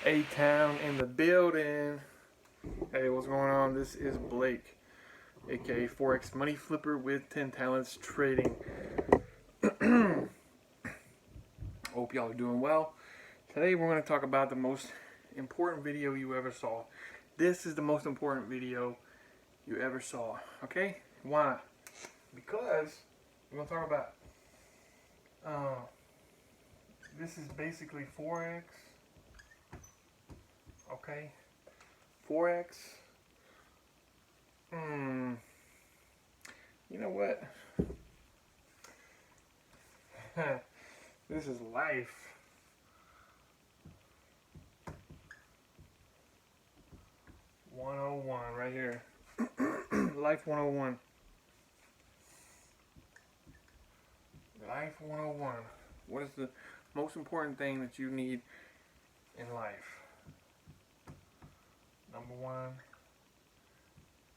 A-Town in the building. Hey, what's going on? This is Blake, aka Forex Money Flipper with 10 Talents Trading. Hope y'all are doing well. Today we're going to talk about the most important video you ever saw. This is the most important video you ever saw. Okay? Why? Because we're going to talk about this is basically Forex. Okay? Forex. You know what? This is life. .101 right here. Life 101. Life 101. What is the most important thing that you need in life? Number one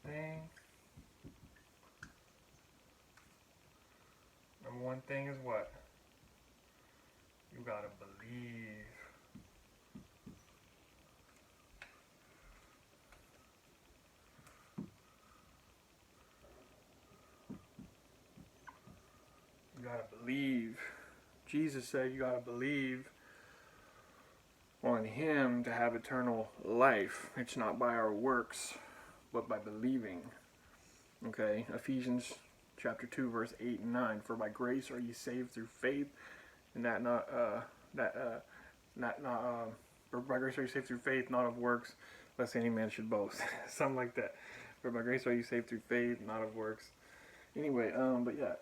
thing. Number one thing is what? You gotta believe. You gotta believe. Jesus said you gotta believe on Him to have eternal life. It's not by our works, but by believing. Okay, Ephesians chapter 2, verse 8 and 9. For by grace are ye saved through faith, and that not for by grace are you saved through faith, not of works, lest any man should boast. Something like that. For by grace are you saved through faith, not of works. Anyway, but yeah.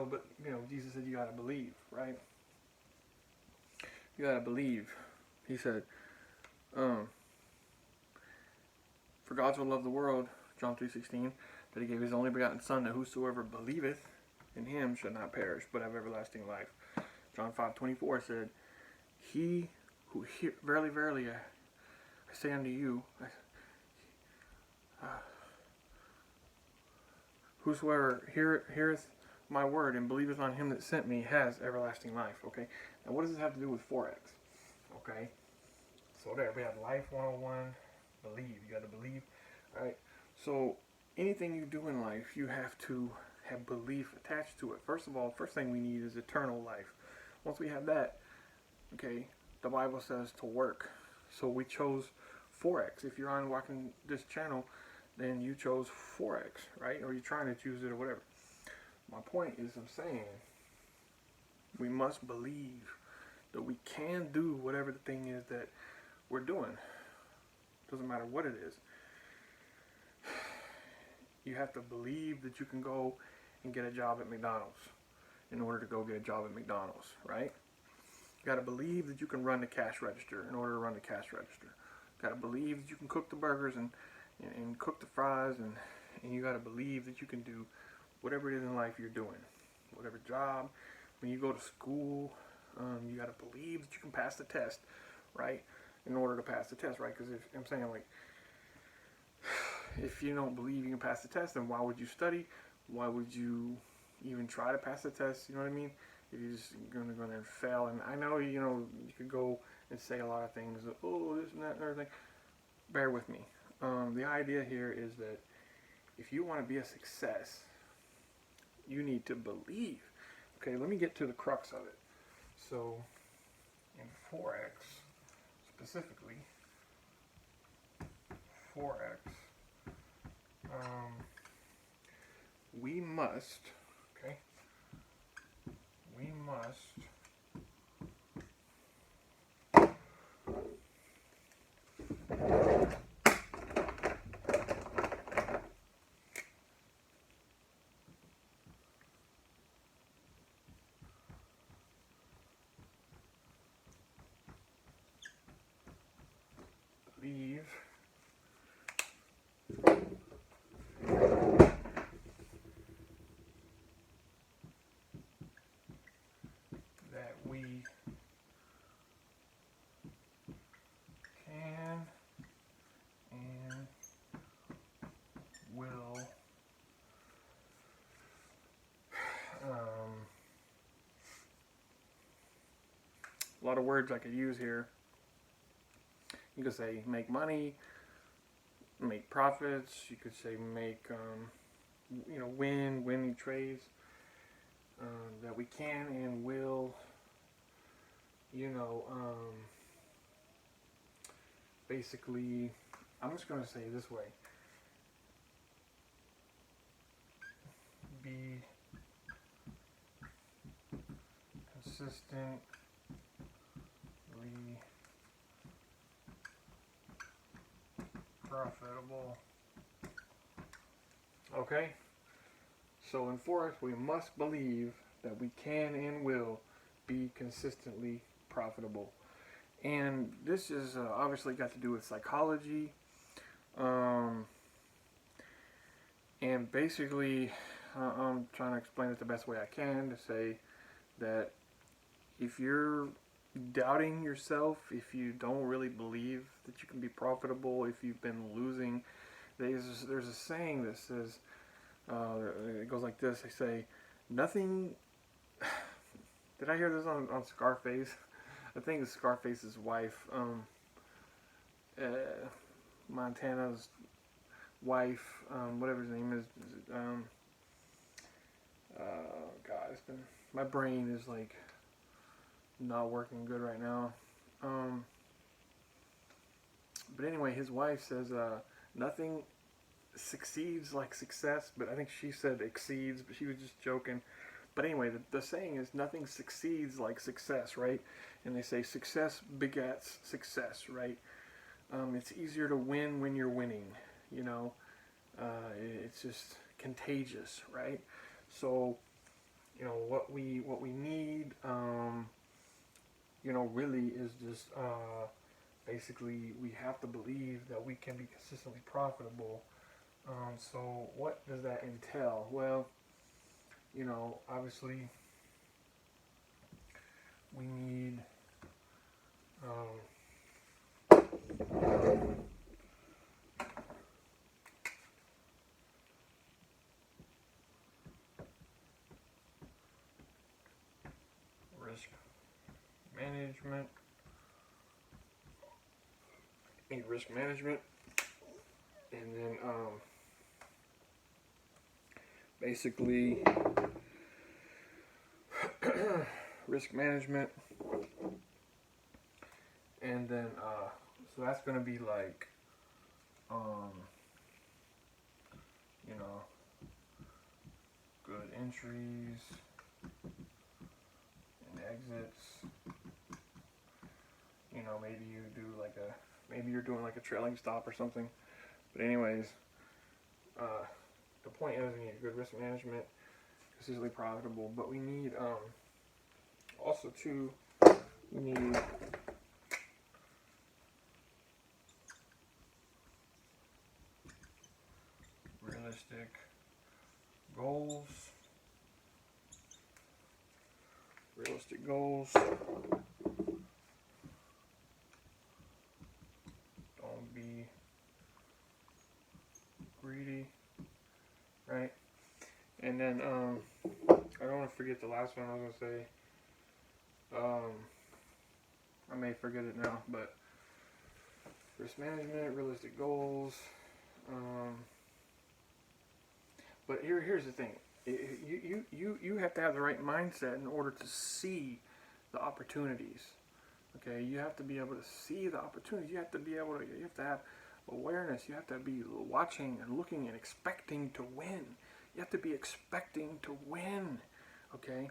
but Jesus said you gotta believe, right? You gotta believe. He said, for God so loved the world, John 3:16, that He gave His only begotten Son, that whosoever believeth in Him should not perish, but have everlasting life. John 5:24 said, He who verily, verily, I say unto you, whosoever heareth my word and believeth on Him that sent me has everlasting life. Okay, now what does this have to do with Forex? Okay, so there we have life 101. Believe. You got to believe. All right. So anything you do in life, you have to have belief attached to it. First of all, first thing we need is eternal life. Once we have that, okay, the Bible says to work. So we chose Forex. If you're on watching this channel, then you chose Forex, right? Or you're trying to choose it or whatever. My point is, I'm saying we must believe that we can do whatever the thing is that we're doing. Doesn't matter what it is. You have to believe that you can go and get a job at McDonald's in order to go get a job at McDonald's, right? You got to believe that you can run the cash register in order to run the cash register. You got to believe that you can cook the burgers and cook the fries, and you got to believe that you can do whatever it is in life you're doing. Whatever job, when you go to school, you got to believe that you can pass the test, right? In order to pass the test, right? Because if I'm saying, like, if you don't believe you can pass the test, then why would you study? Why would you even try to pass the test? You know what I mean? If you're just going to go there and fail. And I know, you could go and say a lot of things, oh, this and that and everything. Bear with me. The idea here is that if you want to be a success, you need to believe. Okay, let me get to the crux of it. So, in Forex, specifically, Forex, we must believe that we can and will a lot of words I could use here. You could say make money, make profits. You could say make, winning trades that we can and will, basically, I'm just going to say it this way. Be consistently profitable. Okay? So in Forex, we must believe that we can and will be consistently profitable. And this is obviously got to do with psychology. And basically, I'm trying to explain it the best way I can to say that if you're doubting yourself, if you don't really believe that you can be profitable, if you've been losing, there's a saying that says, it goes like this. They say, nothing. Did I hear this on Scarface? I think it's Scarface's wife, Montana's wife, whatever his name is. God, my brain is like not working good right now. But anyway, his wife says, nothing succeeds like success, but I think she said exceeds, but she was just joking. But anyway, the saying is nothing succeeds like success, right? And they say success begets success, right? It's easier to win when you're winning, it's just contagious, right? So, what we need, really is just basically we have to believe that we can be consistently profitable. So what does that entail? Well, obviously we need risk management. And then basically risk management, and then so that's going to be like good entries and exits. Maybe you do maybe you're doing like a trailing stop or something. But anyways, the point is we need good risk management, consistently profitable, but we need also too, we need realistic goals. Don't be greedy, right? And then I don't want to forget the last one I was gonna say. I may forget it now, but risk management, realistic goals. But here's the thing. You have to have the right mindset in order to see the opportunities. Okay, you have to be able to see the opportunities. You have to have awareness. You have to be watching and looking and expecting to win. You have to be expecting to win. Okay,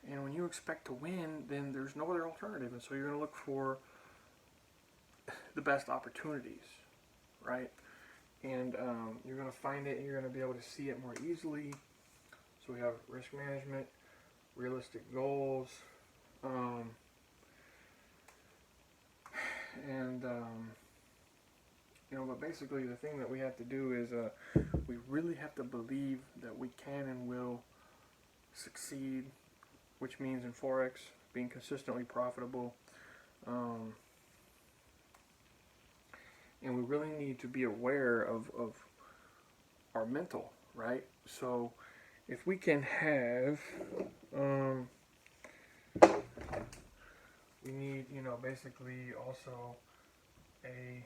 and when you expect to win, then there's no other alternative, and so you're going to look for the best opportunities, right? And you're going to find it, and you're going to be able to see it more easily. So we have risk management, realistic goals, but basically the thing that we have to do is we really have to believe that we can and will succeed, which means in Forex being consistently profitable. And we really need to be aware of our mental, right? So if we can have, we need, basically also a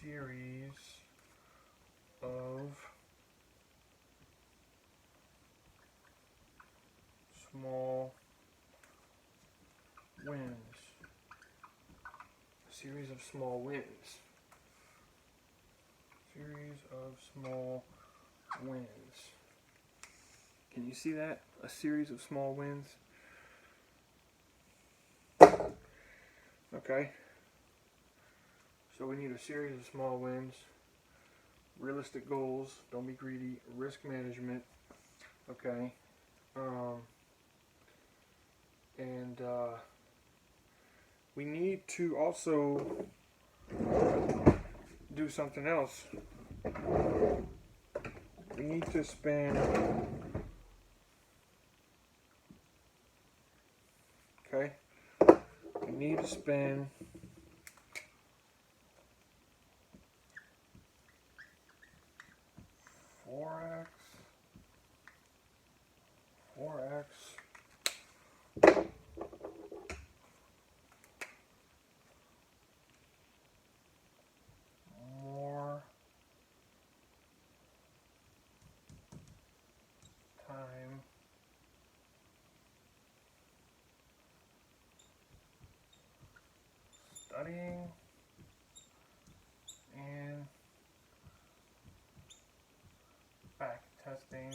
series of small wins. A series of small wins. Series of small wins. Can you see that? A series of small wins. Okay. So we need a series of small wins. Realistic goals. Don't be greedy. Risk management. Okay. And we need to also do something else. We need to spend, okay, we need to spend Forex more time studying and back testing.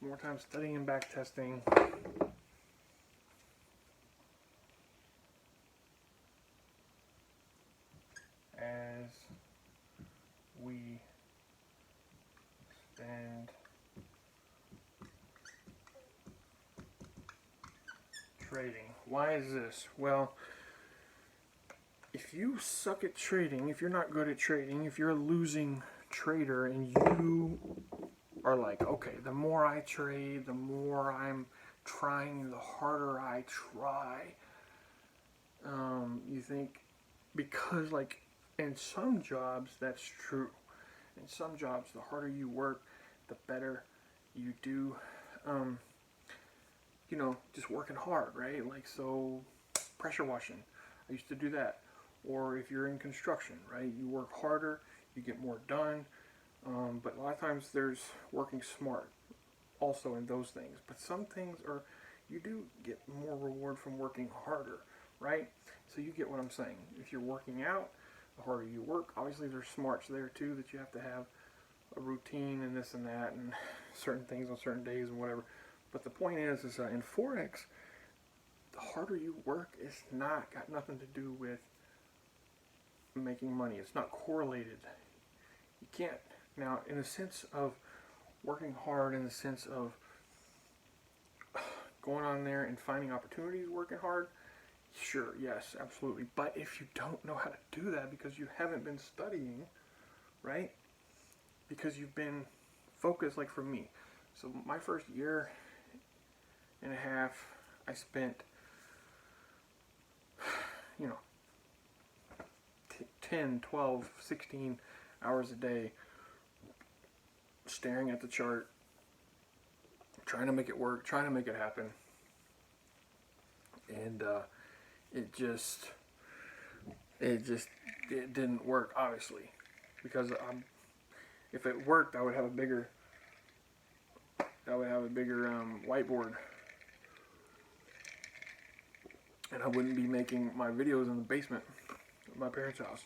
More time studying and back testing. As we spend trading. Why is this? Well, if you suck at trading, if you're not good at trading, if you're a losing trader and you are like, okay, the more I trade, the more I'm trying, the harder I try. You think, because like in some jobs that's true. In some jobs, the harder you work, the better you do. You know, just working hard, right? Like, so pressure washing, I used to do that. Or if you're in construction, right? You work harder, you get more done. But a lot of times there's working smart also in those things. But some things are, you do get more reward from working harder, right? So you get what I'm saying. If you're working out, the harder you work, obviously there's smarts there too, that you have to have a routine and this and that and certain things on certain days and whatever. But the point is in Forex, the harder you work, it's not got nothing to do with making money. It's not correlated. You can't. Now, in the sense of working hard, in the sense of going on there and finding opportunities, working hard, sure, yes, absolutely. But if you don't know how to do that because you haven't been studying, right? Because you've been focused, like for me. So my first year and a half, I spent, 10, 12, 16 hours a day staring at the chart, trying to make it work, trying to make it happen. And it didn't work, obviously, because if it worked, I would have a bigger whiteboard, and I wouldn't be making my videos in the basement of my parents' house.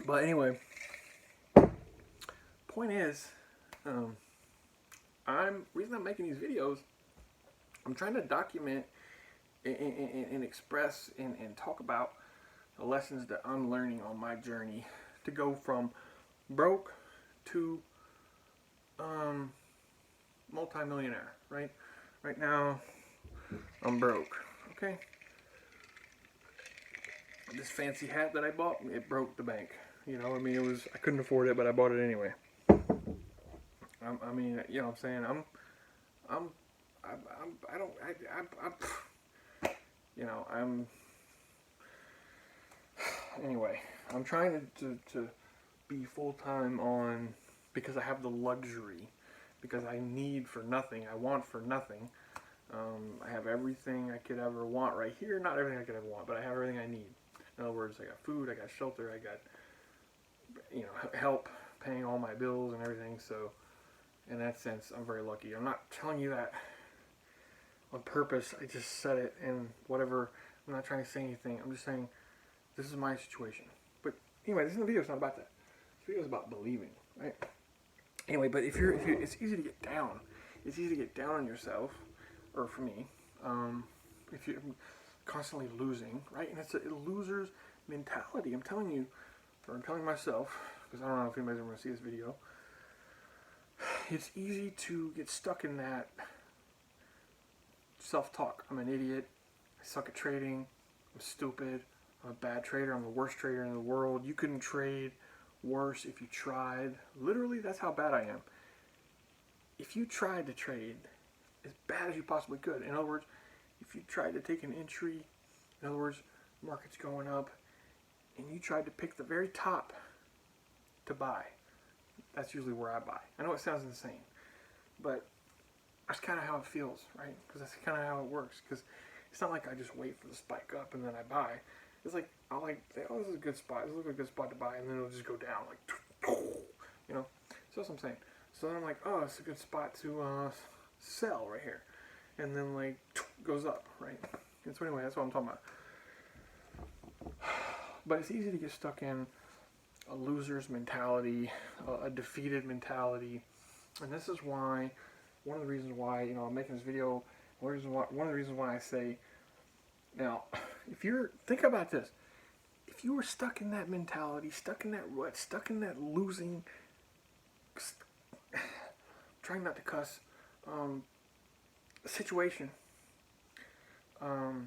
But anyway, point is, reason I'm making these videos, I'm trying to document and express and talk about the lessons that I'm learning on my journey to go from broke to multi-millionaire, right? Right now, I'm broke, okay? This fancy hat that I bought, it broke the bank. I couldn't afford it, but I bought it anyway. I mean, you know what I'm saying? Anyway, I'm trying to be full-time on, because I have the luxury, because I need for nothing, I want for nothing. I have everything I could ever want right here. Not everything I could ever want, but I have everything I need. In other words, I got food, I got shelter, I got, you know, help paying all my bills and everything. So in that sense, I'm very lucky. I'm not telling you that on purpose. I just said it and whatever. I'm not trying to say anything. I'm just saying this is my situation. But anyway, this video is not about that. This video is about believing, right? Anyway, but if you, it's easy to get down. It's easy to get down on yourself, or for me, if you're constantly losing, right? And it's a loser's mentality. I'm telling you, or I'm telling myself, because I don't know if anybody's ever going to see this video. It's easy to get stuck in that self-talk. I'm an idiot. I suck at trading. I'm stupid. I'm a bad trader. I'm the worst trader in the world. You couldn't trade worse if you tried. Literally, that's how bad I am. If you tried to trade as bad as you possibly could, in other words, if you tried to take an entry, in other words, market's going up, and you tried to pick the very top to buy, that's usually where I buy. I know it sounds insane, but that's kind of how it feels, right? Because that's kind of how it works. Because it's not like I just wait for the spike up and then I buy. It's like I'll like say, oh, this is a good spot. This looks like a good spot to buy, and then it'll just go down, like, you know. So that's what I'm saying. So then I'm like, oh, it's a good spot to sell right here, and then like goes up, right? And so anyway, that's what I'm talking about. But it's easy to get stuck in a loser's mentality, a defeated mentality, and this is why, one of the reasons why, you know, I'm making this video. One of the reasons why I say, now, if you're, think about this, if you were stuck in that mentality, stuck in that rut, stuck in that losing, trying not to cuss, situation, for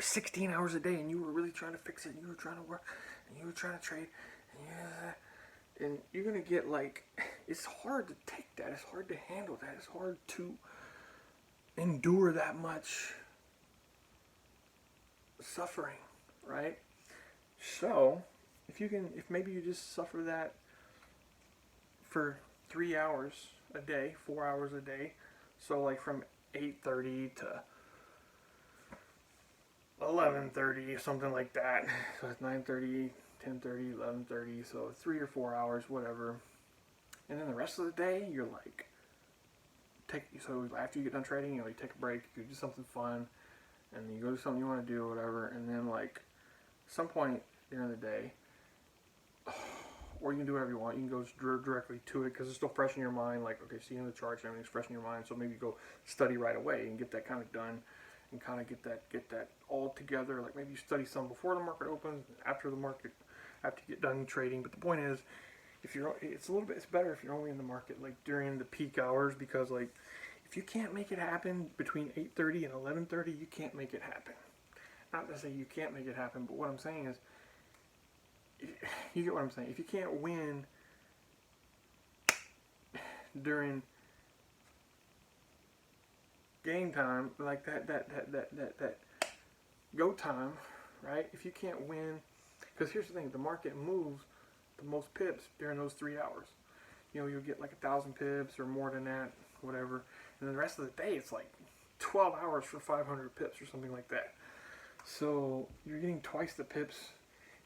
16 hours a day, and you were really trying to fix it, and you were trying to work, and you were trying to trade, and you're gonna get like, it's hard to take that, it's hard to handle that, it's hard to endure that much suffering, right? So if maybe you just suffer that for 3 hours a day, 4 hours a day, so like from 8:30 to 11:30, something like that. So it's 9:30, 10:30, 11:30, so 3 or 4 hours, whatever. And then the rest of the day, you're like, so after you get done trading, you know, you take a break, you do something fun, and then you go do something you want to do, or whatever, and then like, some point at the end of the day, or you can do whatever you want, you can go directly to it, because it's still fresh in your mind, like, okay, seeing the charts, everything's fresh in your mind, so maybe go study right away, and get that kind of done, and kind of get that all together, like maybe you study some before the market opens, after you get done trading, but the point is, it's better if you're only in the market like during the peak hours, because like if you can't make it happen between 8:30 and 11:30, you can't make it happen. Not to say you can't make it happen, but what I'm saying is, you get what I'm saying. If you can't win during game time, like that go time, right? If you can't win, because here's the thing, the market moves the most pips during those 3 hours. You know, you'll get like 1,000 pips or more than that, whatever. And then the rest of the day, it's like 12 hours for 500 pips or something like that. So you're getting twice the pips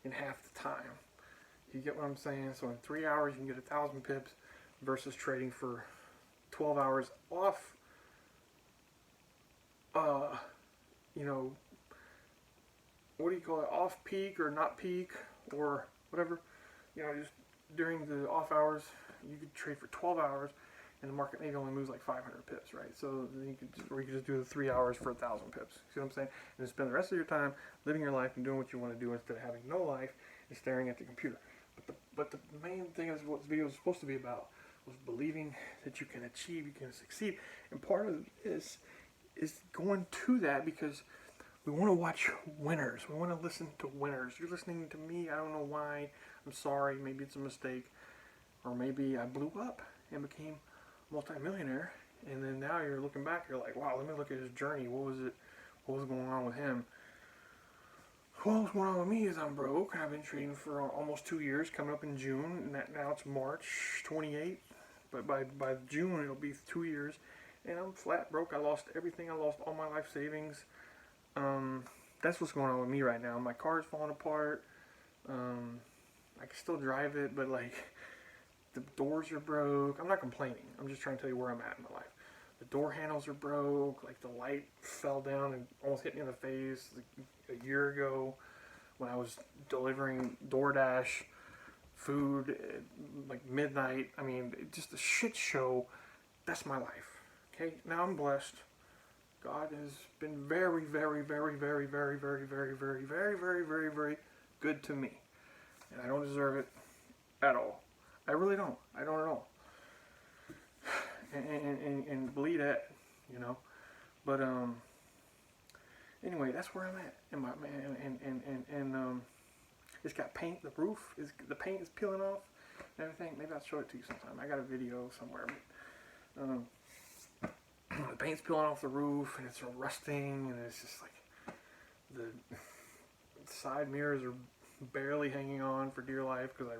in half the time. You get what I'm saying? So in 3 hours, you can get 1,000 pips versus trading for 12 hours off, you know, what do you call it? Off peak or not peak or whatever. You know, just during the off hours, you could trade for 12 hours, and the market maybe only moves like 500 pips, right? So then you could just do the 3 hours for 1,000 pips. See what I'm saying? And then spend the rest of your time living your life and doing what you want to do instead of having no life and staring at the computer. But the main thing is what this video is supposed to be about was believing that you can achieve, you can succeed. And part of this is going to that because we want to watch winners. We want to listen to winners. You're listening to me. I don't know why. I'm sorry. Maybe it's a mistake. Or maybe I blew up and became a multimillionaire. And then now you're looking back. You're like, wow, let me look at his journey. What was it? What was going on with him? Well, what's going on with me is I'm broke. I've been trading for almost 2 years, coming up in June. And now it's March 28th. But by June, it'll be 2 years. and I'm flat broke. I lost everything. I lost all my life savings. That's what's going on with me right now. My car is falling apart. I can still drive it, but like the doors are broke. I'm not complaining. I'm just trying to tell you where I'm at in my life. The door handles are broke. Like the light fell down and almost hit me in the face like a year ago when I was delivering DoorDash food at like midnight. I mean, just a shit show. That's my life. Okay, now I'm blessed. God has been very, very, very, very, very, very, very, very, very, very, very, very good to me. And I don't deserve it at all. I really don't. I don't at all. And believe that, you know. But anyway, that's where I'm at. And my man, it's got paint. The roof is the paint is peeling off and everything. Maybe I'll show it to you sometime. I got a video somewhere. But, the paint's peeling off the roof and it's rusting and it's just like the side mirrors are barely hanging on for dear life because I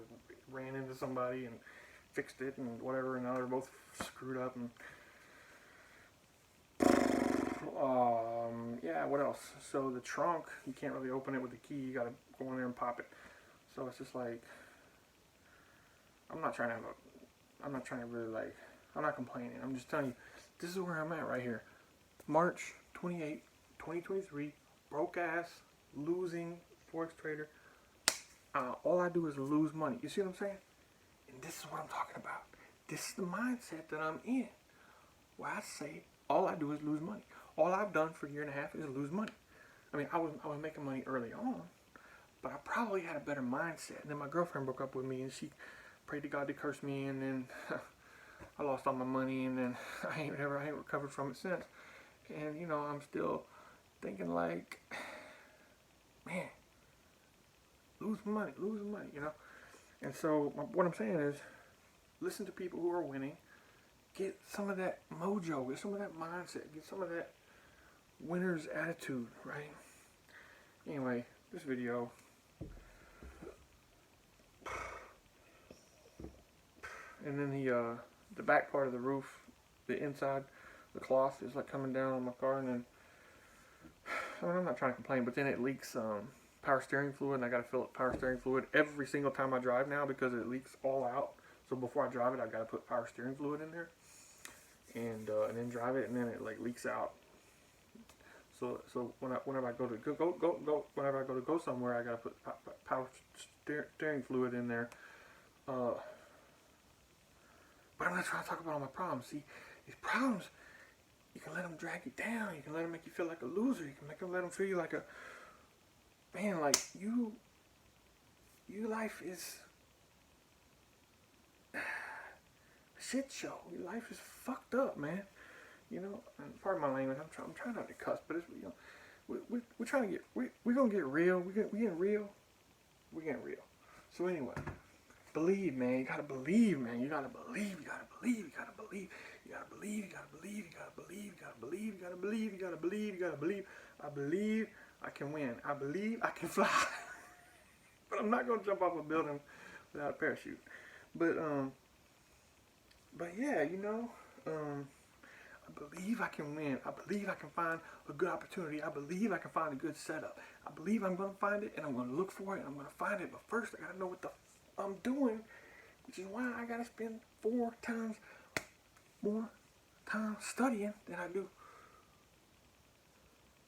ran into somebody and fixed it and whatever, and now they're both screwed up. And yeah, what else? So the trunk, you can't really open it with the key. You gotta go in there and pop it. So it's just like, I'm not trying to really like, I'm not complaining. I'm just telling you, this is where I'm at right here. March 28, 2023, broke ass, losing Forex trader. All I do is lose money. You see what I'm saying? And this is what I'm talking about. This is the mindset that I'm in. Where I say all I do is lose money. All I've done for a year and a half is lose money. I mean, I was making money early on, but I probably had a better mindset. And then my girlfriend broke up with me, and she prayed to God to curse me, and then I lost all my money, and then I ain't recovered from it since. And you know, I'm still thinking like, man, losing money, you know. And so what I'm saying is, listen to people who are winning. Get some of that mojo, get some of that mindset, get some of that winner's attitude, right? Anyway, this video. And then the back part of the roof, the inside, the cloth is like coming down on my car, and then I mean, I'm not trying to complain, but then it leaks power steering fluid, and I got to fill up power steering fluid every single time I drive now because it leaks all out. So before I drive it, I got to put power steering fluid in there, and then drive it, and then it like leaks out. So whenever I go to go somewhere, I got to put power steering fluid in there. But I'm not trying to talk about all my problems. See, these problems, you can let them drag you down. You can let them make you feel like a loser. You can let them feel you like a, man, like your life is a shit show. Your life is fucked up, man. You know, and pardon my language. I'm trying not to cuss, but it's, you know, we're trying to get, we're gonna get real. We getting real. We're getting real. So anyway, believe, man. You gotta believe, man. You gotta believe. You gotta believe. You gotta believe. You gotta believe. You gotta believe. You gotta believe. You gotta believe. You gotta believe. You gotta believe. You gotta believe. I believe I can win. I believe I can fly. But I'm not gonna jump off a building without a parachute. But yeah, you know, I believe I can win. I believe I can find a good opportunity. I believe I can find a good setup. I believe I'm gonna find it, and I'm gonna look for it, and I'm gonna find it. But first, I gotta know what the I'm doing, which is why I gotta spend 4 times more time studying than I do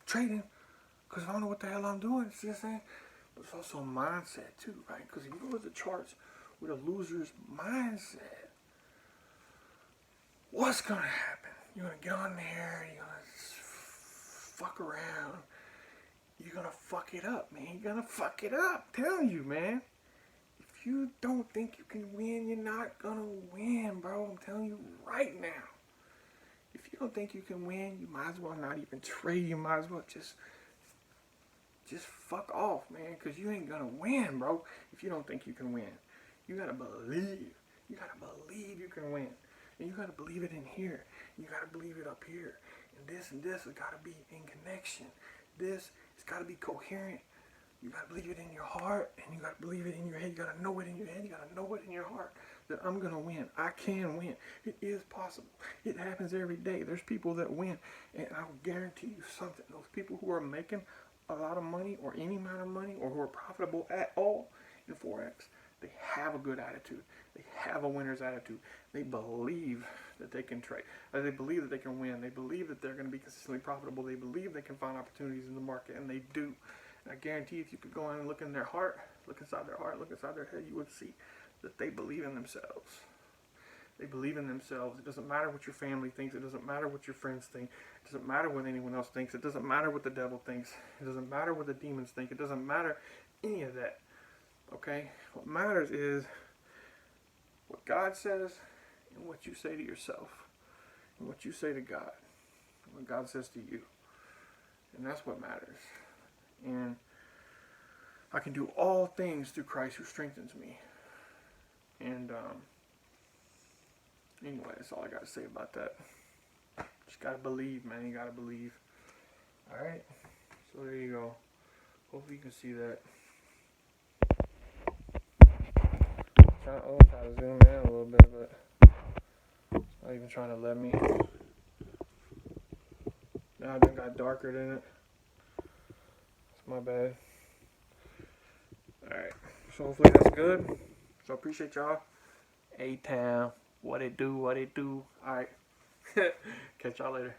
trading. Because if I don't know what the hell I'm doing, see what I'm saying? But it's also a mindset too, right? Because if you go to the charts with a loser's mindset, what's gonna happen? You're gonna get on there, you're gonna fuck around, you're gonna fuck it up, man. You're gonna fuck it up. I'm telling you, man. If you don't think you can win, you're not gonna win, bro. I'm telling you right now. If you don't think you can win, you might as well not even trade. You might as well just fuck off, man, because you ain't gonna win, bro, if you don't think you can win. You gotta believe. You gotta believe you can win. And you gotta believe it in here. You gotta believe it up here. And this has gotta be in connection. This has gotta be coherent You got to believe it in your heart, and you got to believe it in your head. You got to know it in your head. You got to know it in your heart that I'm going to win. I can win. It is possible. It happens every day. There's people that win, and I will guarantee you something. Those people who are making a lot of money or any amount of money or who are profitable at all in Forex, they have a good attitude. They have a winner's attitude. They believe that they can trade. They believe that they can win. They believe that they're going to be consistently profitable. They believe they can find opportunities in the market, and they do. And I guarantee if you could go in and look in their heart, look inside their heart, look inside their head, you would see that they believe in themselves. They believe in themselves. It doesn't matter what your family thinks. It doesn't matter what your friends think. It doesn't matter what anyone else thinks. It doesn't matter what the devil thinks. It doesn't matter what the demons think. It doesn't matter any of that. Okay? What matters is what God says and what you say to yourself and what you say to God and what God says to you. And that's what matters. And I can do all things through Christ who strengthens me. And anyway, that's all I got to say about that. Just got to believe, man. You got to believe. Alright? So there you go. Hopefully you can see that. I'll try to zoom in a little bit, but it's not even trying to let me. Now it done got darker than it. It's my bad. Alright. So hopefully that's good. So I appreciate y'all. A-Town. What it do, what it do. Alright. Catch y'all later.